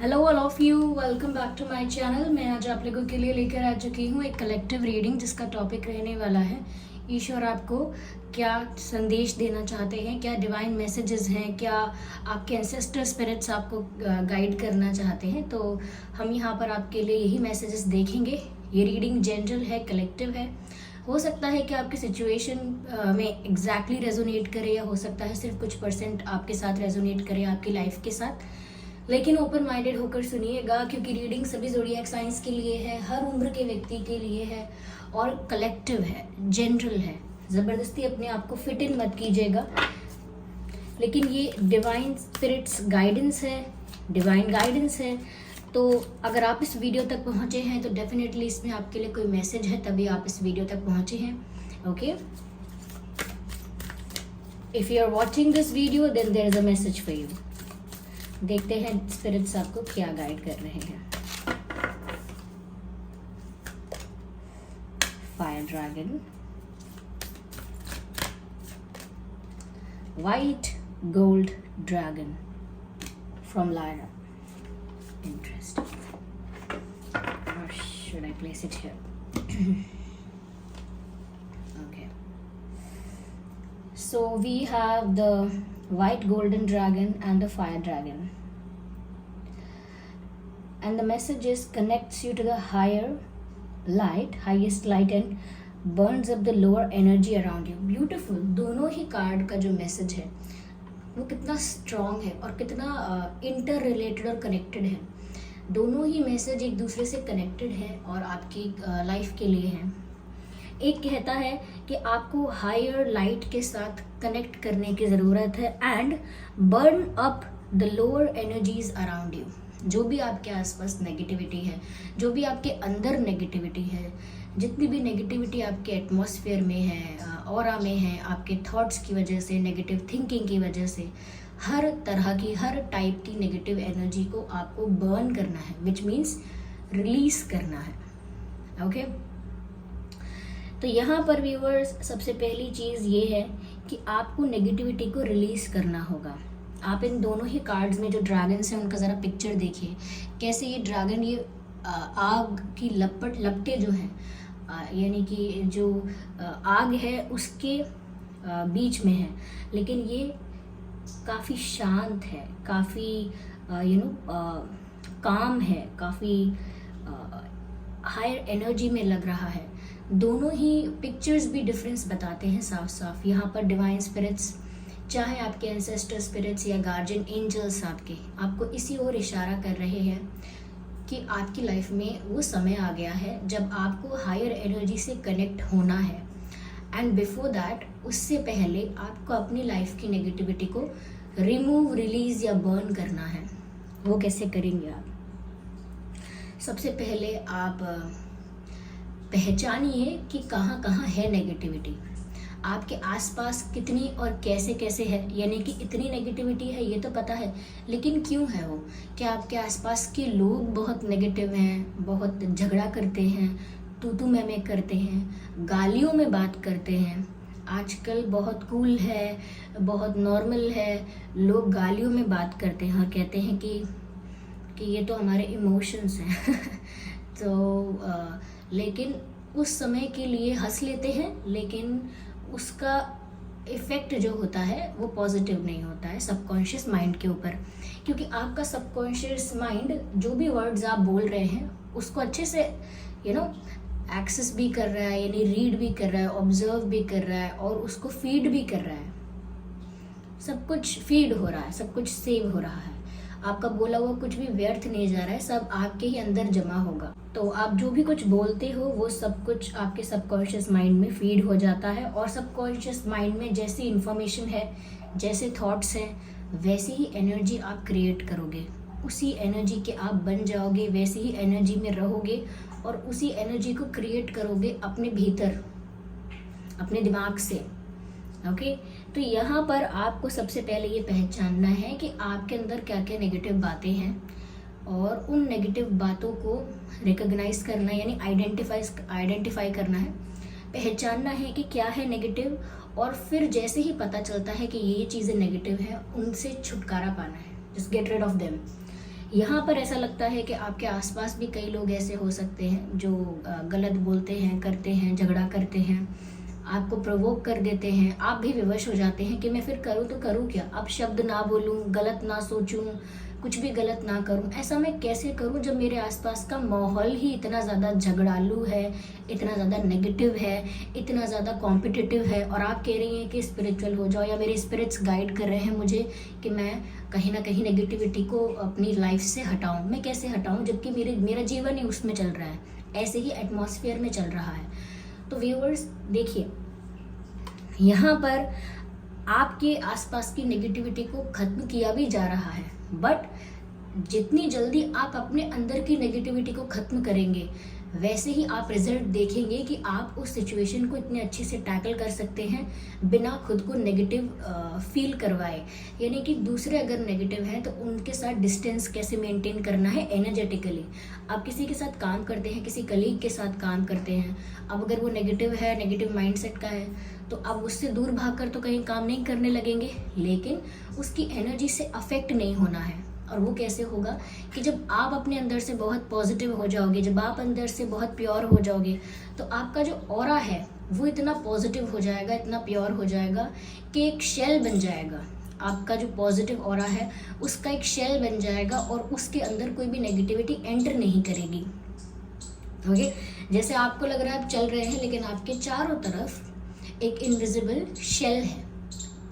Hello all of you, welcome back to my channel. मैं आज आप लोगों के लिए लेकर आ चुकी हूँ एक कलेक्टिव रीडिंग जिसका टॉपिक रहने वाला है ईश्वर आपको क्या संदेश देना चाहते हैं, क्या डिवाइन मैसेजेस हैं, क्या आपके एंसेस्टर स्पिरिट्स आपको गाइड करना चाहते हैं। तो हम यहाँ पर आपके लिए यही मैसेजेस देखेंगे। ये रीडिंग जनरल है, कलेक्टिव है। हो सकता है कि आपकी सिचुएशन में एग्जैक्टली रेजोनेट करे, या हो सकता है सिर्फ कुछ परसेंट आपके साथ रेजोनेट करे आपकी लाइफ के साथ, लेकिन ओपन माइंडेड होकर सुनिएगा, क्योंकि रीडिंग सभी ज़ोडिएक साइंस के लिए है, हर उम्र के व्यक्ति के लिए है और कलेक्टिव है, जनरल है। ज़बरदस्ती अपने आप को फिट इन मत कीजिएगा, लेकिन ये डिवाइन स्पिरिट्स गाइडेंस है, डिवाइन गाइडेंस है। तो अगर आप इस वीडियो तक पहुँचे हैं तो डेफिनेटली इसमें आपके लिए कोई मैसेज है, तभी आप इस वीडियो तक पहुँचे हैं। Okay, if you are watching this video then there is a message for you. देखते हैं स्पिरिट्स आपको क्या गाइड कर रहे हैं। Fire dragon, white gold dragon from Lyra. Interesting. Or should I place it here? Okay. So we have the white golden dragon and the fire dragon, and the message is connects you to the higher light, highest light, and burns up the lower energy around you. Beautiful. दोनों ही card का जो message है वो कितना strong है और कितना inter related और कनेक्टेड है। दोनों ही मैसेज एक दूसरे से कनेक्टेड है और आपकी लाइफ के लिए है। एक कहता है कि आपको हायर लाइट के साथ कनेक्ट करने की ज़रूरत है and burn up the lower energies around you. जो भी आपके आसपास नेगेटिविटी है, जो भी आपके अंदर नेगेटिविटी है, जितनी भी नेगेटिविटी आपके एटमॉस्फेयर में है, ऑरा में है, आपके थॉट्स की वजह से, नेगेटिव थिंकिंग की वजह से, हर तरह की, हर टाइप की नेगेटिव एनर्जी को आपको बर्न करना है, विच मीन्स रिलीज करना है। ओके, तो यहाँ पर व्यूअर्स सबसे पहली चीज़ ये है कि आपको नेगेटिविटी को रिलीज करना होगा। आप इन दोनों ही कार्ड्स में जो ड्रैगन्स हैं उनका ज़रा पिक्चर देखिए, कैसे ये ड्रैगन ये आग की लपटे जो हैं, यानी कि जो आग है उसके बीच में है, लेकिन ये काफ़ी शांत है, काफ़ी काम है, काफ़ी हायर एनर्जी में लग रहा है। दोनों ही पिक्चर्स भी डिफरेंस बताते हैं साफ साफ। यहाँ पर डिवाइन स्पिरिट्स, चाहे आपके एंसेस्टर स्पिरिट्स या गार्जियन एंजल्स आपको इसी ओर इशारा कर रहे हैं कि आपकी लाइफ में वो समय आ गया है जब आपको हायर एनर्जी से कनेक्ट होना है, एंड बिफोर दैट, उससे पहले आपको अपनी लाइफ की नेगेटिविटी को रिमूव, रिलीज या बर्न करना है। वो कैसे करेंगे आप? सबसे पहले आप पहचानिए कि कहाँ कहाँ है नेगेटिविटी, आपके आसपास कितनी और कैसे कैसे है। यानी कि इतनी नेगेटिविटी है ये तो पता है, लेकिन क्यों है वो? क्या आपके आसपास के लोग बहुत नेगेटिव हैं, बहुत झगड़ा करते हैं, तू मैं करते हैं, गालियों में बात करते हैं? आजकल बहुत कूल है, बहुत नॉर्मल है, लोग गालियों में बात करते हैं और कहते हैं कि ये तो हमारे इमोशंस हैं तो लेकिन उस समय के लिए हंस लेते हैं, लेकिन उसका इफ़ेक्ट जो होता है वो पॉजिटिव नहीं होता है सबकॉन्शियस माइंड के ऊपर, क्योंकि आपका सबकॉन्शियस माइंड जो भी वर्ड्स आप बोल रहे हैं उसको अच्छे से एक्सेस भी कर रहा है, यानी रीड भी कर रहा है, ऑब्जर्व भी कर रहा है और उसको फीड भी कर रहा है। सब कुछ फीड हो रहा है, सब कुछ सेव हो रहा है। आपका बोला हुआ कुछ भी व्यर्थ नहीं जा रहा है, सब आपके ही अंदर जमा होगा। तो आप जो भी कुछ बोलते हो वो सब कुछ आपके सबकॉन्शियस माइंड में फीड हो जाता है, और सबकॉन्शियस माइंड में जैसी इंफॉर्मेशन है, जैसे थॉट्स हैं, वैसी ही एनर्जी आप क्रिएट करोगे, उसी एनर्जी के आप बन जाओगे, वैसी ही एनर्जी में रहोगे और उसी एनर्जी को क्रिएट करोगे अपने भीतर, अपने दिमाग से। ओके, तो यहाँ पर आपको सबसे पहले ये पहचानना है कि आपके अंदर क्या क्या नेगेटिव बातें हैं, और उन नेगेटिव बातों को रिकॉग्नाइज करना, यानी आइडेंटिफाई करना है, पहचानना है कि क्या है नेगेटिव, और फिर जैसे ही पता चलता है कि ये चीज़ें नेगेटिव हैं, उनसे छुटकारा पाना है। Just get rid of them. यहाँ पर ऐसा लगता है कि आपके आसपास भी कई लोग ऐसे हो सकते हैं जो गलत बोलते हैं, करते हैं, झगड़ा करते हैं, आपको प्रोवोक कर देते हैं। आप भी विवश हो जाते हैं कि मैं फिर करूँ तो करूँ क्या, अब शब्द ना बोलूँ, गलत ना सोचूँ, कुछ भी गलत ना करूँ, ऐसा मैं कैसे करूँ जब मेरे आसपास का माहौल ही इतना ज़्यादा झगड़ालू है, इतना ज़्यादा नेगेटिव है, इतना ज़्यादा कॉम्पिटिटिव है। और आप कह रही हैं कि स्पिरिचुअल हो जाओ, या मेरे स्पिरिट्स गाइड कर रहे हैं मुझे कि मैं कहीं ना कहीं नेगेटिविटी को अपनी लाइफ से हटाऊं। मैं कैसे हटाऊं जबकि मेरा जीवन ही उसमें चल रहा है, ऐसे ही एटमॉस्फेयर में चल रहा है। तो व्यूअर्स देखिए, यहाँ पर आपके आसपास की नेगेटिविटी को खत्म किया भी जा रहा है, बट जितनी जल्दी आप अपने अंदर की नेगेटिविटी को खत्म करेंगे वैसे ही आप रिजल्ट देखेंगे कि आप उस सिचुएशन को इतने अच्छे से टैकल कर सकते हैं बिना खुद को नेगेटिव फील करवाए। यानी कि दूसरे अगर नेगेटिव हैं तो उनके साथ डिस्टेंस कैसे मेंटेन करना है एनर्जेटिकली। आप किसी के साथ काम करते हैं, किसी कलीग के साथ काम करते हैं, अब अगर वो नेगेटिव है, नेगेटिव माइंडसेट का है, तो अब उससे दूर भागकर तो कहीं काम नहीं करने लगेंगे, लेकिन उसकी एनर्जी से अफेक्ट नहीं होना है। और वो कैसे होगा कि जब आप अपने अंदर से बहुत पॉजिटिव हो जाओगे, जब आप अंदर से बहुत प्योर हो जाओगे, तो आपका जो ऑरा है वो इतना पॉजिटिव हो जाएगा, इतना प्योर हो जाएगा कि एक शेल बन जाएगा। आपका जो पॉजिटिव ऑरा है उसका एक शेल बन जाएगा और उसके अंदर कोई भी नेगेटिविटी एंटर नहीं करेगी। ओके, जैसे आपको लग रहा है आप चल रहे हैं लेकिन आपके चारों तरफ एक इनविजिबल शेल है,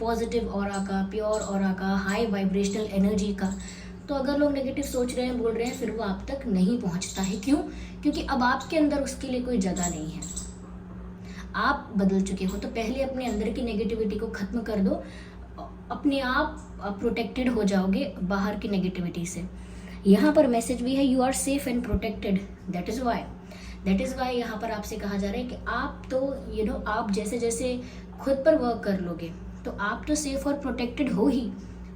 पॉजिटिव ऑरा का, प्योर ऑरा का, हाई वाइब्रेशनल एनर्जी का। तो अगर लोग नेगेटिव सोच रहे हैं, बोल रहे हैं, फिर वो आप तक नहीं पहुंचता है। क्यों? क्योंकि अब आपके अंदर उसके लिए कोई जगह नहीं है, आप बदल चुके हो। तो पहले अपने अंदर की नेगेटिविटी को खत्म कर दो, अपने आप प्रोटेक्टेड हो जाओगे बाहर की नेगेटिविटी से। यहाँ पर मैसेज भी है, you are safe and protected, that is why यहाँ पर आपसे कहा जा रहा है कि आप तो आप जैसे जैसे खुद पर वर्क कर लोगे तो आप तो सेफ और प्रोटेक्टेड हो ही।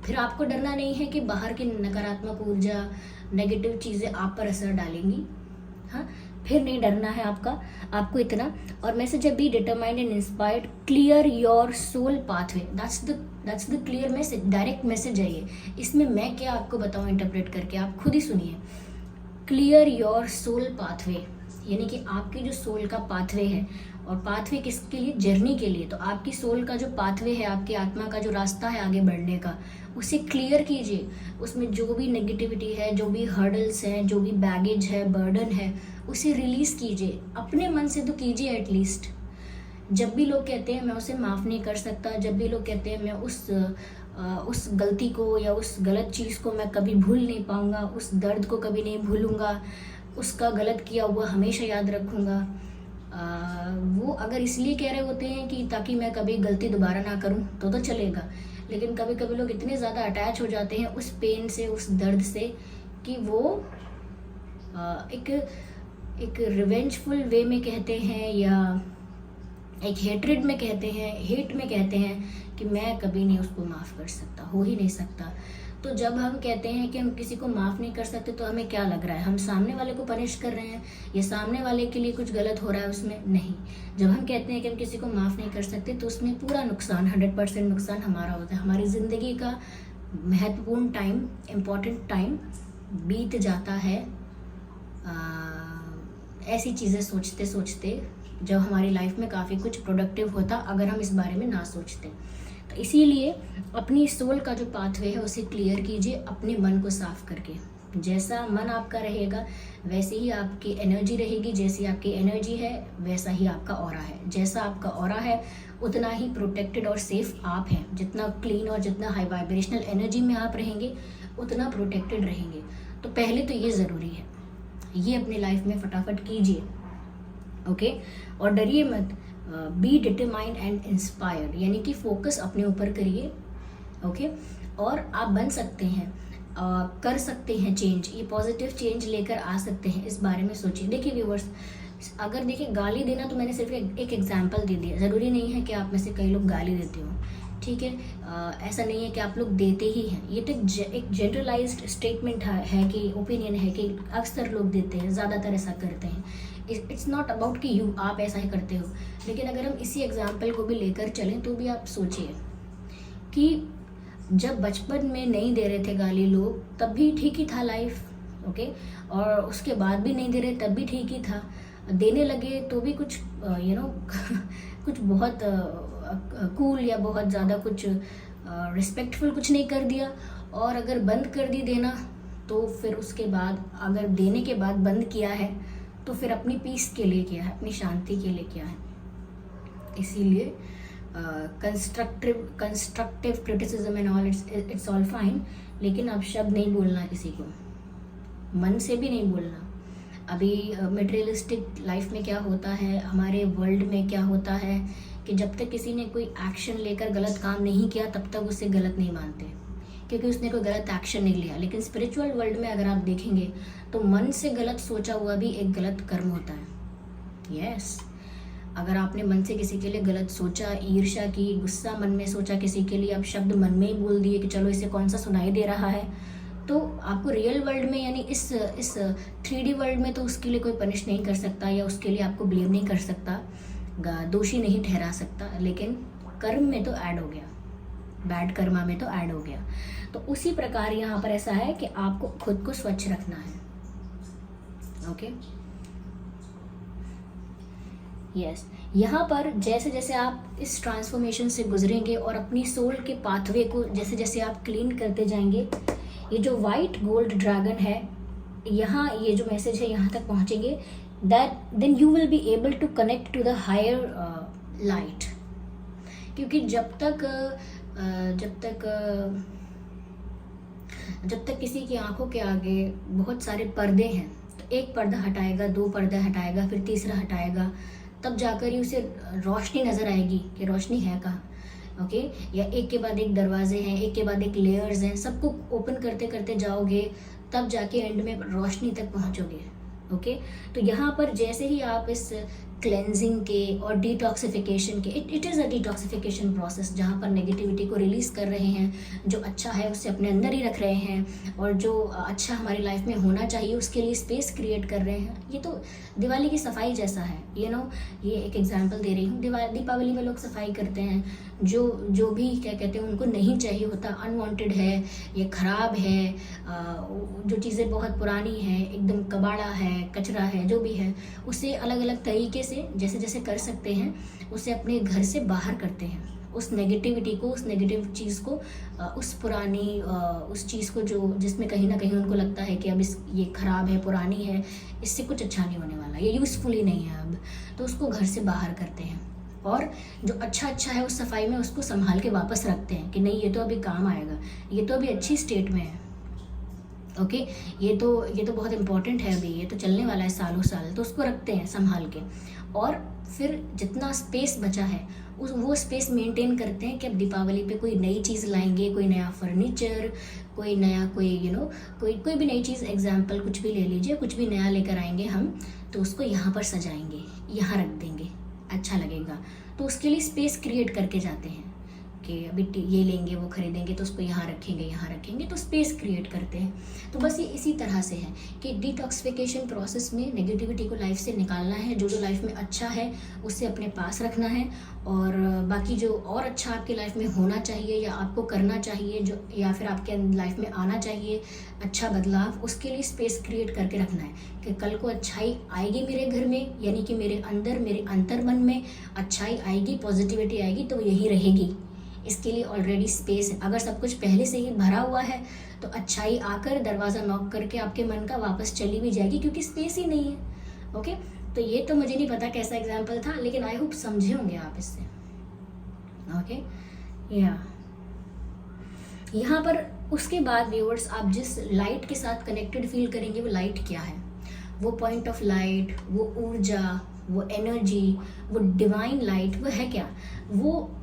फिर आपको डरना नहीं है कि बाहर की नकारात्मक ऊर्जा, नेगेटिव चीज़ें आप पर असर डालेंगी। हाँ, फिर नहीं डरना है आपको इतना। और मैसेज है, be determined and inspired, clear your soul pathway. That's the clear message, direct message है ये। इसमें मैं क्या आपको बताऊँ इंटरप्रेट करके, आप खुद ही सुनिए। क्लियर योर सोल पाथवे यानी कि आपकी जो सोल का पाथवे है, और पाथवे किसके लिए? जर्नी के लिए। तो आपकी सोल का जो पाथवे है, आपकी आत्मा का जो रास्ता है आगे बढ़ने का, उसे क्लियर कीजिए। उसमें जो भी नेगेटिविटी है, जो भी हर्डल्स हैं, जो भी बैगेज है, बर्डन है, उसे रिलीज कीजिए। अपने मन से तो कीजिए एटलीस्ट। जब भी लोग कहते हैं मैं उसे माफ़ नहीं कर सकता, जब भी लोग कहते हैं मैं उस गलती को या उस गलत चीज़ को मैं कभी भूल नहीं पाऊंगा, उस दर्द को कभी नहीं भूलूंगा, उसका गलत किया हुआ हमेशा याद रखूंगा, वो अगर इसलिए कह रहे होते हैं कि ताकि मैं कभी गलती दोबारा ना करूं तो चलेगा। लेकिन कभी कभी लोग इतने ज़्यादा अटैच हो जाते हैं उस पेन से, उस दर्द से, कि वो एक रिवेंजफुल वे में कहते हैं या एक हेट्रेड में कहते हैं, हेट में कहते हैं कि मैं कभी नहीं उसको माफ़ कर सकता, हो ही नहीं सकता। तो जब हम कहते हैं कि हम किसी को माफ़ नहीं कर सकते तो हमें क्या लग रहा है? हम सामने वाले को पनिश कर रहे हैं या सामने वाले के लिए कुछ गलत हो रहा है उसमें? नहीं। जब हम कहते हैं कि हम किसी को माफ़ नहीं कर सकते तो उसमें पूरा नुकसान, 100% नुकसान हमारा होता है। हमारी ज़िंदगी का महत्वपूर्ण टाइम, इम्पॉर्टेंट टाइम बीत जाता है ऐसी चीज़ें सोचते सोचते, जब हमारी लाइफ में काफ़ी कुछ प्रोडक्टिव होता अगर हम इस बारे में ना सोचते। तो इसीलिए अपनी सोल का जो पाथवे है उसे क्लियर कीजिए, अपने मन को साफ करके। जैसा मन आपका रहेगा वैसे ही आपकी एनर्जी रहेगी, जैसी आपकी एनर्जी है वैसा ही आपका ऑरा है। जैसा आपका ऑरा है उतना ही प्रोटेक्टेड और सेफ आप हैं। जितना क्लीन और जितना हाई वाइब्रेशनल एनर्जी में आप रहेंगे उतना प्रोटेक्टेड रहेंगे। तो पहले तो ये ज़रूरी है, ये अपनी लाइफ में फटाफट कीजिए। ओके, और डरिए मत, बी डिटरमाइंड एंड इंस्पायर्ड यानी कि फोकस अपने ऊपर करिए। ओके, और आप बन सकते हैं, कर सकते हैं चेंज, ये पॉजिटिव चेंज लेकर आ सकते हैं। इस बारे में सोचिए। देखिए व्यूअर्स, अगर देखिए गाली देना तो मैंने सिर्फ एक एग्जाम्पल दे दिया, ज़रूरी नहीं है कि आप में से कई लोग गाली देते हो, ठीक है? ऐसा नहीं है कि आप लोग देते ही हैं। ये तो एक जनरलाइज्ड स्टेटमेंट है कि ओपिनियन है कि अक्सर लोग देते हैं, ज़्यादातर ऐसा करते हैं। इट्स नॉट अबाउट कि आप ऐसा ही करते हो। लेकिन अगर हम इसी एग्जाम्पल को भी लेकर चलें तो भी आप सोचिए कि जब बचपन में नहीं दे रहे थे गाली लोग, तब भी ठीक ही था लाइफ, ओके। और उसके बाद भी नहीं दे रहे तब भी ठीक ही था। देने लगे तो भी कुछ कुछ बहुत कूल या बहुत ज़्यादा कुछ रिस्पेक्टफुल कुछ नहीं कर दिया। और अगर बंद कर दी देना, तो फिर उसके बाद अगर देने के बाद बंद किया है तो फिर अपनी पीस के लिए किया है, अपनी शांति के लिए किया है। इसीलिए constructive criticism and all it's all fine, लेकिन अब शब्द नहीं बोलना किसी को, मन से भी नहीं बोलना। अभी मटेरियलिस्टिक लाइफ में क्या होता है, हमारे वर्ल्ड में क्या होता है कि जब तक किसी ने कोई एक्शन लेकर गलत काम नहीं किया तब तक उसे गलत नहीं मानते, क्योंकि उसने कोई गलत एक्शन नहीं लिया। लेकिन स्पिरिचुअल वर्ल्ड में अगर आप देखेंगे तो मन से गलत सोचा हुआ भी एक गलत कर्म होता है। यस, अगर आपने मन से किसी के लिए गलत सोचा, ईर्ष्या की, गुस्सा मन में सोचा किसी के लिए, अब शब्द मन में ही बोल दिए कि चलो इसे कौन सा सुनाई दे रहा है, तो आपको रियल वर्ल्ड में यानी इस 3D वर्ल्ड में तो उसके लिए कोई पनिश नहीं कर सकता या उसके लिए आपको ब्लेम नहीं कर सकता, दोषी नहीं ठहरा सकता। लेकिन कर्म में तो ऐड हो गया, बैड कर्मा में तो ऐड हो गया। तो उसी प्रकार यहाँ पर ऐसा है कि आपको खुद को स्वच्छ रखना है, ओके। यस, यहाँ पर जैसे जैसे आप इस ट्रांसफॉर्मेशन से गुजरेंगे और अपनी सोल के पाथवे को जैसे जैसे आप क्लीन करते जाएंगे, ये जो वाइट गोल्ड ड्रैगन है, यहाँ ये जो मैसेज है यहाँ तक पहुँचेंगे, that then you will be able to connect to the higher light. क्योंकि जब तक किसी की आंखों के आगे बहुत सारे पर्दे हैं, तो एक पर्दा हटाएगा, 2 पर्दे हटाएगा, फिर तीसरा हटाएगा, तब जाकर ही उसे रोशनी नज़र आएगी कि रोशनी है कहाँ, ओके। या एक के बाद एक दरवाजे हैं, एक के बाद एक लेयर्स हैं, सबको ओपन करते करते जाओगे, तब जाके एंड में रोशनी तक पहुँचोगे, ओके। तो यहाँ पर जैसे ही आप इस क्लेंजिंग के और डिटॉक्सिफिकेशन के, it is a detoxification process, जहाँ पर नेगेटिविटी को रिलीज़ कर रहे हैं, जो अच्छा है उससे अपने अंदर ही रख रहे हैं, और जो अच्छा हमारी लाइफ में होना चाहिए उसके लिए स्पेस क्रिएट कर रहे हैं। ये तो दिवाली की सफाई जैसा है, ये एक एग्जांपल दे रही हूँ। दीपावली में लोग सफाई करते हैं, जो भी क्या कहते हैं उनको नहीं चाहिए होता, अनवांटेड है, ये ख़राब है, जो चीज़ें बहुत पुरानी हैं, एकदम कबाड़ा है, कचरा है, जो भी है, उसे अलग अलग तरीके से जैसे जैसे कर सकते हैं उसे अपने घर से बाहर करते हैं। उस नेगेटिविटी को, उस नेगेटिव चीज़ को, उस पुरानी उस चीज़ को जो जिसमें कहीं ना कहीं उनको लगता है कि अब ये ख़राब है, पुरानी है, इससे कुछ अच्छा नहीं होने वाला, ये यूज़फुल ही नहीं है अब, तो उसको घर से बाहर करते हैं। और जो अच्छा है उस सफाई में उसको संभाल के वापस रखते हैं कि नहीं, ये तो अभी काम आएगा, ये तो अभी अच्छी स्टेट में है, ओके। ये तो बहुत इम्पोर्टेंट है, अभी ये तो चलने वाला है सालों साल, तो उसको रखते हैं संभाल के। और फिर जितना स्पेस बचा है वो स्पेस मेंटेन करते हैं कि अब दीपावली पे कोई नई चीज़ लाएंगे, कोई नया फर्नीचर, कोई नया कोई भी नई चीज़, एग्जाम्पल कुछ भी ले लीजिए, कुछ भी नया लेकर आएंगे हम, तो उसको यहाँ पर सजाएंगे, यहाँ रख देंगे, अच्छा लगेगा। तो उसके लिए स्पेस क्रिएट करके जाते हैं कि अभी ये लेंगे, वो खरीदेंगे, तो उसको यहाँ रखेंगे, तो स्पेस क्रिएट करते हैं। तो बस ये इसी तरह से है कि डिटॉक्सिफिकेशन प्रोसेस में नेगेटिविटी को लाइफ से निकालना है, जो लाइफ में अच्छा है उसे अपने पास रखना है, और बाकी जो और अच्छा आपकी लाइफ में होना चाहिए या आपको करना चाहिए, जो या फिर आपके लाइफ में आना चाहिए अच्छा बदलाव, उसके लिए स्पेस क्रिएट करके रखना है कि कल को अच्छाई आएगी मेरे घर में, यानी कि मेरे अंदर, मेरे अंतर्मन में अच्छाई आएगी, पॉजिटिविटी आएगी, तो यही रहेगी। इसके लिए ऑलरेडी स्पेस है। अगर सब कुछ पहले से ही भरा हुआ है तो अच्छाई आकर दरवाज़ा नॉक करके आपके मन का वापस चली भी जाएगी, क्योंकि स्पेस ही नहीं है, ओके। तो ये तो मुझे नहीं पता कैसा एग्जाम्पल था, लेकिन आई होप समझे होंगे आप इससे, ओके। यहाँ पर उसके बाद व्यूअर्स, आप जिस लाइट के साथ कनेक्टेड फील करेंगे, वो लाइट क्या है, वो पॉइंट ऑफ लाइट, वो ऊर्जा, वो एनर्जी, वो डिवाइन लाइट, वो है क्या, वो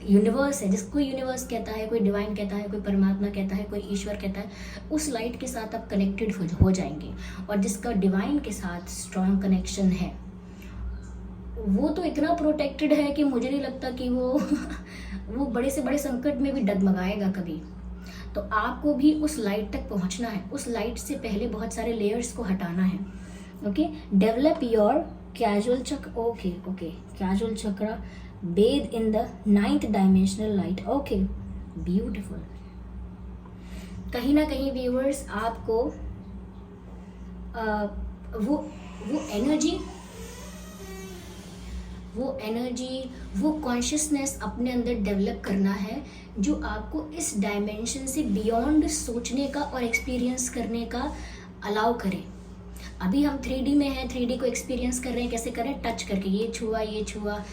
यूनिवर्स है, जिसको यूनिवर्स कहता है, कोई डिवाइन कहता है, कोई परमात्मा कहता है, कोई ईश्वर कहता है, उस लाइट के साथ आप कनेक्टेड हो जाएंगे। और जिसका डिवाइन के साथ स्ट्रॉन्ग कनेक्शन है, वो तो इतना प्रोटेक्टेड है कि मुझे नहीं लगता कि वो बड़े से बड़े संकट में भी डगमगाएगा कभी। तो आपको भी उस लाइट तक पहुंचना है। उस लाइट से पहले बहुत सारे लेयर्स को हटाना है, ओके। डेवलप योर कैजुअल चक्र, ओके कैजुअल चक्र, bathe in the 9th dimensional light. Okay, beautiful. कहीं ना कहीं व्यूअर्स आपको वो एनर्जी वो कॉन्शियसनेस अपने अंदर डेवलप करना है जो आपको इस डायमेंशन से बियॉन्ड सोचने का और एक्सपीरियंस करने का अलाउ करे. अभी हम 3D में हैं, 3D को एक्सपीरियंस कर रहे हैं. कैसे कर रहे हैं? टच करके, ये छुआ,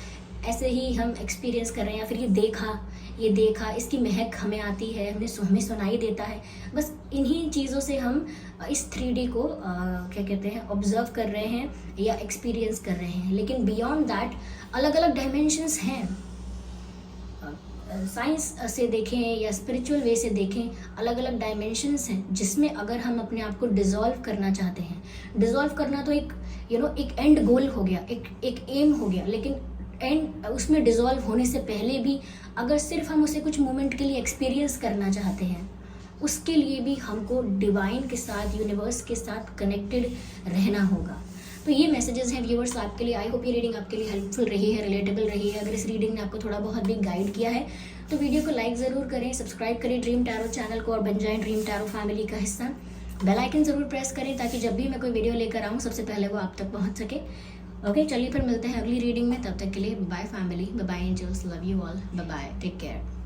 ऐसे ही हम एक्सपीरियंस कर रहे हैं. या फिर ये देखा, इसकी महक हमें आती है, हमें सुनाई देता है. बस इन्हीं चीज़ों से हम इस 3D को क्या कहते हैं, ऑब्जर्व कर रहे हैं या एक्सपीरियंस कर रहे हैं. लेकिन बियॉन्ड दैट अलग अलग डायमेंशंस हैं. साइंस से देखें या स्पिरिचुअल वे से देखें, अलग अलग डायमेंशंस हैं जिसमें अगर हम अपने आप को डिज़ोल्व करना चाहते हैं. डिज़ोल्व करना तो एक एक एंड गोल हो गया, एक एम हो गया. लेकिन एंड उसमें डिज़ोल्व होने से पहले भी अगर सिर्फ हम उसे कुछ मोमेंट के लिए एक्सपीरियंस करना चाहते हैं, उसके लिए भी हमको डिवाइन के साथ, यूनिवर्स के साथ कनेक्टेड रहना होगा. तो ये मैसेजेस हैं व्यूअर्स आपके लिए. आई होप ये रीडिंग आपके लिए हेल्पफुल रही है, रिलेटेबल रही है. अगर इस रीडिंग ने आपको थोड़ा बहुत भी गाइड किया है तो वीडियो को लाइक ज़रूर करें, सब्सक्राइब करें ड्रीम टैरो चैनल को और बन जाएं ड्रीम टैरो फैमिली का हिस्सा. बेल आइकन ज़रूर प्रेस करें ताकि जब भी मैं कोई वीडियो लेकर आऊँ सबसे पहले वो आप तक पहुँच सके. ओके, चलिए फिर मिलते हैं अगली रीडिंग में. तब तक के लिए bye family, bye angels, love you all, bye, take care.